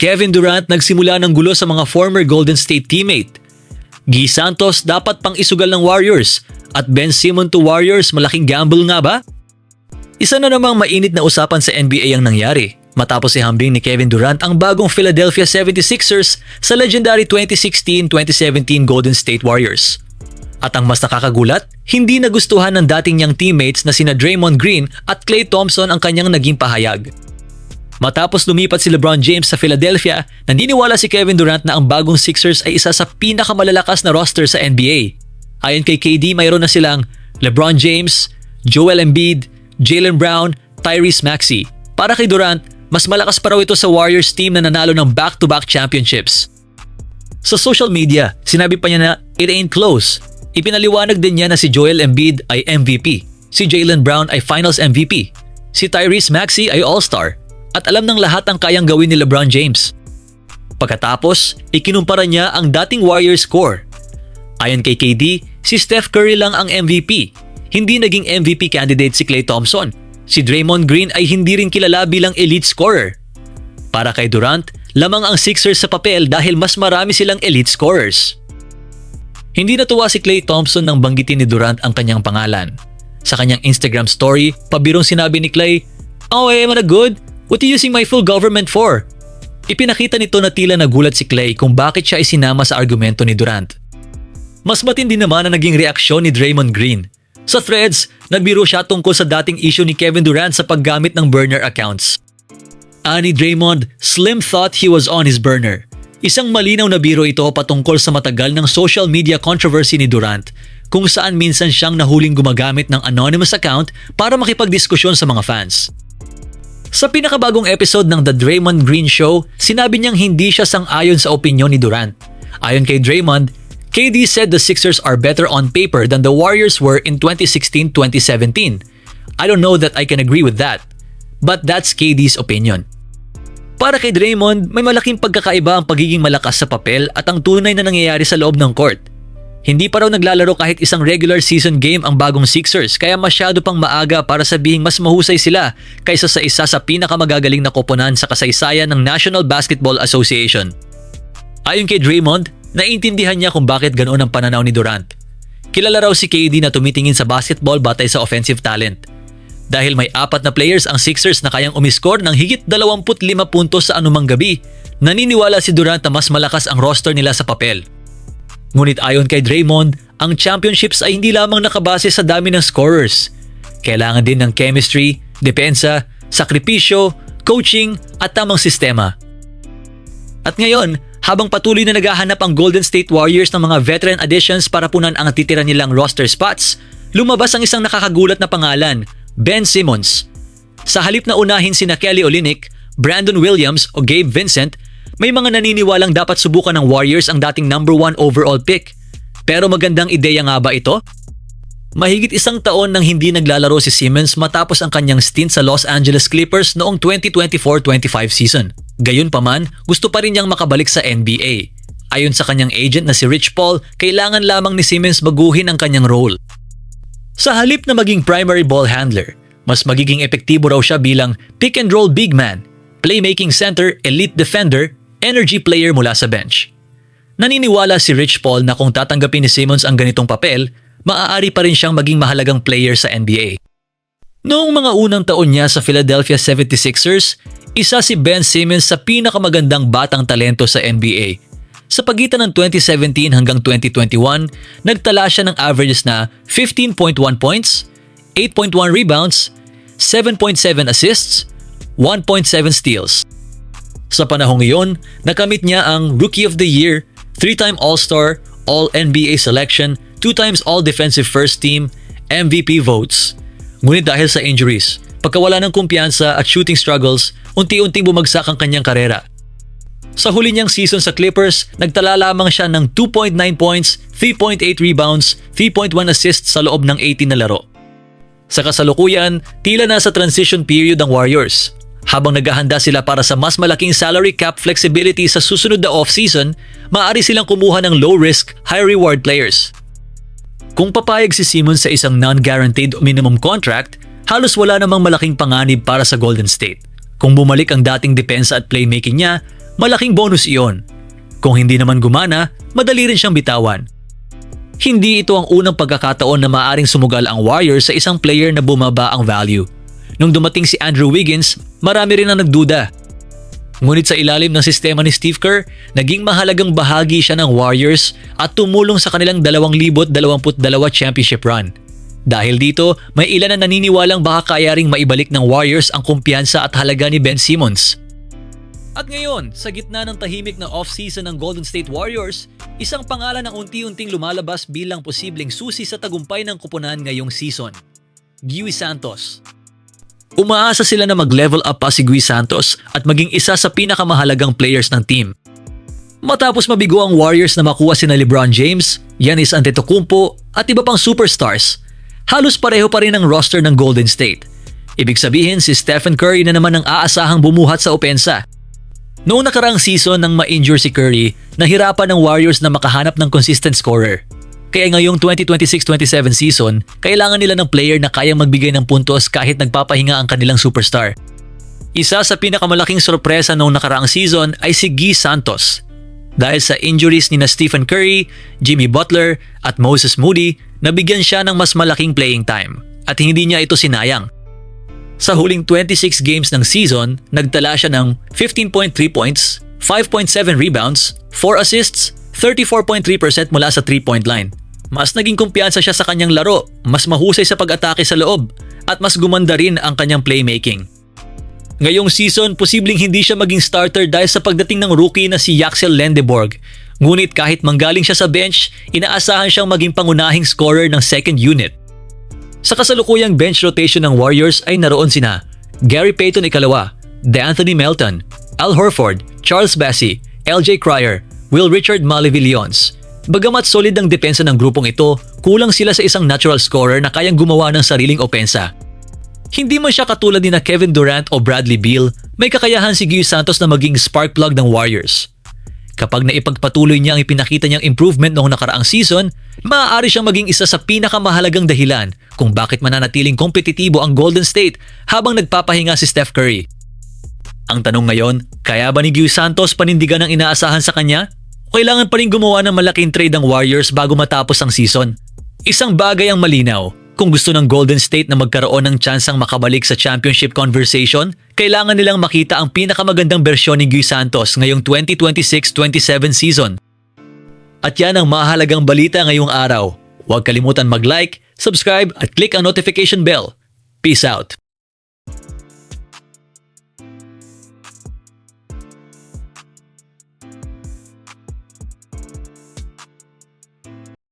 Kevin Durant nagsimula ng gulo sa mga former Golden State teammate. Guy Santos dapat pang isugal ng Warriors at Ben Simmons to Warriors, malaking gamble nga ba? Isa na namang mainit na usapan sa NBA ang nangyari matapos ihambing ni Kevin Durant ang bagong Philadelphia 76ers sa legendary 2016-2017 Golden State Warriors. At ang mas nakakagulat, hindi nagustuhan ng dating niyang teammates na sina Draymond Green at Klay Thompson ang kanyang naging pahayag. Matapos lumipat si LeBron James sa Philadelphia, naniniwala si Kevin Durant na ang bagong Sixers ay isa sa pinakamalalakas na roster sa NBA. Ayon kay KD, mayroon na silang LeBron James, Joel Embiid, Jaylen Brown, Tyrese Maxey. Para kay Durant, mas malakas pa raw ito sa Warriors team na nanalo ng back-to-back championships. Sa social media, sinabi pa niya na it ain't close. Ipinaliwanag din niya na si Joel Embiid ay MVP, si Jaylen Brown ay Finals MVP, si Tyrese Maxey ay All-Star, at alam ng lahat ang kayang gawin ni LeBron James. Pagkatapos, ikinumpara niya ang dating Warriors core. Ayon kay KD, si Steph Curry lang ang MVP. Hindi naging MVP candidate si Klay Thompson. Si Draymond Green ay hindi rin kilala bilang elite scorer. Para kay Durant, lamang ang Sixers sa papel dahil mas marami silang elite scorers. Hindi natuwa si Klay Thompson nang banggitin ni Durant ang kanyang pangalan. Sa kanyang Instagram story, pabirong sinabi ni Klay, "Oh, am I good? What are you using my full government for?" Ipinakita nito na tila nagulat si Klay kung bakit siya isinama sa argumento ni Durant. Mas matindi naman ang naging reaksyon ni Draymond Green. Sa threads, nagbiro siya tungkol sa dating issue ni Kevin Durant sa paggamit ng burner accounts. Ani Draymond, Slim thought he was on his burner. Isang malinaw na biro ito patungkol sa matagal ng social media controversy ni Durant kung saan minsan siyang nahuling gumagamit ng anonymous account para makipagdiskusyon sa mga fans. Sa pinakabagong episode ng The Draymond Green Show, sinabi niyang hindi siya sang-ayon sa opinyon ni Durant. Ayon kay Draymond, KD said the Sixers are better on paper than the Warriors were in 2016-2017. I don't know that I can agree with that, but that's KD's opinion. Para kay Draymond, may malaking pagkakaiba ang pagiging malakas sa papel at ang tunay na nangyayari sa loob ng court. Hindi pa raw naglalaro kahit isang regular season game ang bagong Sixers kaya masyado pang maaga para sabihing mas mahusay sila kaysa sa isa sa pinakamagagaling na koponan sa kasaysayan ng National Basketball Association. Ayon kay Draymond, naiintindihan niya kung bakit ganoon ang pananaw ni Durant. Kilala raw si KD na tumitingin sa basketball batay sa offensive talent. Dahil may 4 na players ang Sixers na kayang umiskor ng higit 25 puntos sa anumang gabi, naniniwala si Durant na mas malakas ang roster nila sa papel. Ngunit ayon kay Draymond, ang championships ay hindi lamang nakabase sa dami ng scorers. Kailangan din ng chemistry, depensa, sakripisyo, coaching at tamang sistema. At ngayon, habang patuloy na naghahanap ang Golden State Warriors ng mga veteran additions para punan ang natitira nilang roster spots, lumabas ang isang nakakagulat na pangalan, Ben Simmons. Sa halip na unahin sina Kelly Olynyk, Brandon Williams o Gabe Vincent, may mga naniniwalang dapat subukan ng Warriors ang dating number 1 overall pick. Pero magandang ideya nga ba ito? Mahigit 1 taon nang hindi naglalaro si Simmons matapos ang kanyang stint sa Los Angeles Clippers noong 2024-25 season. Gayunpaman, gusto pa rin niyang makabalik sa NBA. Ayon sa kanyang agent na si Rich Paul, kailangan lamang ni Simmons baguhin ang kanyang role. Sa halip na maging primary ball handler, mas magiging epektibo raw siya bilang pick and roll big man, playmaking center, elite defender, energy player mula sa bench. Naniniwala si Rich Paul na kung tatanggapin ni Simmons ang ganitong papel, maaari pa rin siyang maging mahalagang player sa NBA. Noong mga unang taon niya sa Philadelphia 76ers, isa si Ben Simmons sa pinakamagandang batang talento sa NBA. Sa pagitan ng 2017 hanggang 2021, nagtala siya ng averages na 15.1 points, 8.1 rebounds, 7.7 assists, 1.7 steals. Sa panahong iyon, nakamit niya ang Rookie of the Year, 3-time All-Star, All-NBA selection, 2 times All-Defensive First Team, MVP votes. Ngunit dahil sa injuries, pagkawala ng kumpiyansa at shooting struggles, unti-unting bumagsak ang kanyang karera. Sa huli niyang season sa Clippers, nagtala lamang siya ng 2.9 points, 3.8 rebounds, 3.1 assists sa loob ng 18 na laro. Sa kasalukuyan, tila nasa transition period ang Warriors. Habang naghahanda sila para sa mas malaking salary cap flexibility sa susunod na off-season, maaari silang kumuha ng low-risk, high-reward players. Kung papayag si Simmons sa isang non-guaranteed minimum contract, halos wala namang malaking panganib para sa Golden State. Kung bumalik ang dating depensa at playmaking niya, malaking bonus iyon. Kung hindi naman gumana, madali rin siyang bitawan. Hindi ito ang unang pagkakataon na maaaring sumugal ang Warriors sa isang player na bumaba ang value. Nung dumating si Andrew Wiggins, marami rin ang nagduda. Ngunit sa ilalim ng sistema ni Steve Kerr, naging mahalagang bahagi siya ng Warriors at tumulong sa kanilang 2022 championship run. Dahil dito, may ilan na naniniwalang baka kaya ring maibalik ng Warriors ang kumpiyansa at halaga ni Ben Simmons. At ngayon, sa gitna ng tahimik na off-season ng Golden State Warriors, isang pangalan ang unti-unting lumalabas bilang posibleng susi sa tagumpay ng kupunan ngayong season. Gui Santos. Umaasa sila na mag-level up pa si Gui Santos at maging isa sa pinakamahalagang players ng team. Matapos mabigo ang Warriors na makuha sina LeBron James, Giannis Antetokounmpo at iba pang superstars, halos pareho pa rin ang roster ng Golden State. Ibig sabihin si Stephen Curry na naman ang aasahang bumuhat sa opensa. Noong nakaraang season nang ma-injure si Curry, nahirapan ng Warriors na makahanap ng consistent scorer. Kaya ngayong 2026-27 season, kailangan nila ng player na kayang magbigay ng puntos kahit nagpapahinga ang kanilang superstar. Isa sa pinakamalaking sorpresa noong nakaraang season ay si Gui Santos. Dahil sa injuries ni na Stephen Curry, Jimmy Butler at Moses Moody, nabigyan siya ng mas malaking playing time at hindi niya ito sinayang. Sa huling 26 games ng season, nagtala siya ng 15.3 points, 5.7 rebounds, 4 assists, 34.3% mula sa 3-point line. Mas naging kumpiyansa siya sa kanyang laro, mas mahusay sa pag-atake sa loob, at mas gumanda rin ang kanyang playmaking. Ngayong season, posibleng hindi siya maging starter dahil sa pagdating ng rookie na si Yaxel Lendeborg. Ngunit kahit manggaling siya sa bench, inaasahan siyang maging pangunahing scorer ng second unit. Sa kasalukuyang bench rotation ng Warriors ay naroon sina Gary Payton ikalawa, DeAnthony Melton, Al Horford, Charles Bassey, LJ Cryer, Will Richard Malevillons. Bagamat solid ang depensa ng grupong ito, kulang sila sa isang natural scorer na kayang gumawa ng sariling opensa. Hindi man siya katulad ni na Kevin Durant o Bradley Beal, may kakayahan si Gui Santos na maging spark plug ng Warriors. Kapag naipagpatuloy niya ang ipinakita niyang improvement noong nakaraang season, maaari siyang maging isa sa pinakamahalagang dahilan kung bakit mananatiling kompetitibo ang Golden State habang nagpapahinga si Steph Curry. Ang tanong ngayon, kaya ba ni Gui Santos panindigan ang inaasahan sa kanya? O kailangan pa rin gumawa ng malaking trade ang Warriors bago matapos ang season? Isang bagay ang malinaw, kung gusto ng Golden State na magkaroon ng tsansang makabalik sa championship conversation, kailangan nilang makita ang pinakamagandang bersyon ni Gui Santos ngayong 2026-27 season. At yan ang mahalagang balita ngayong araw. Huwag kalimutan mag-like, subscribe at click ang notification bell. Peace out!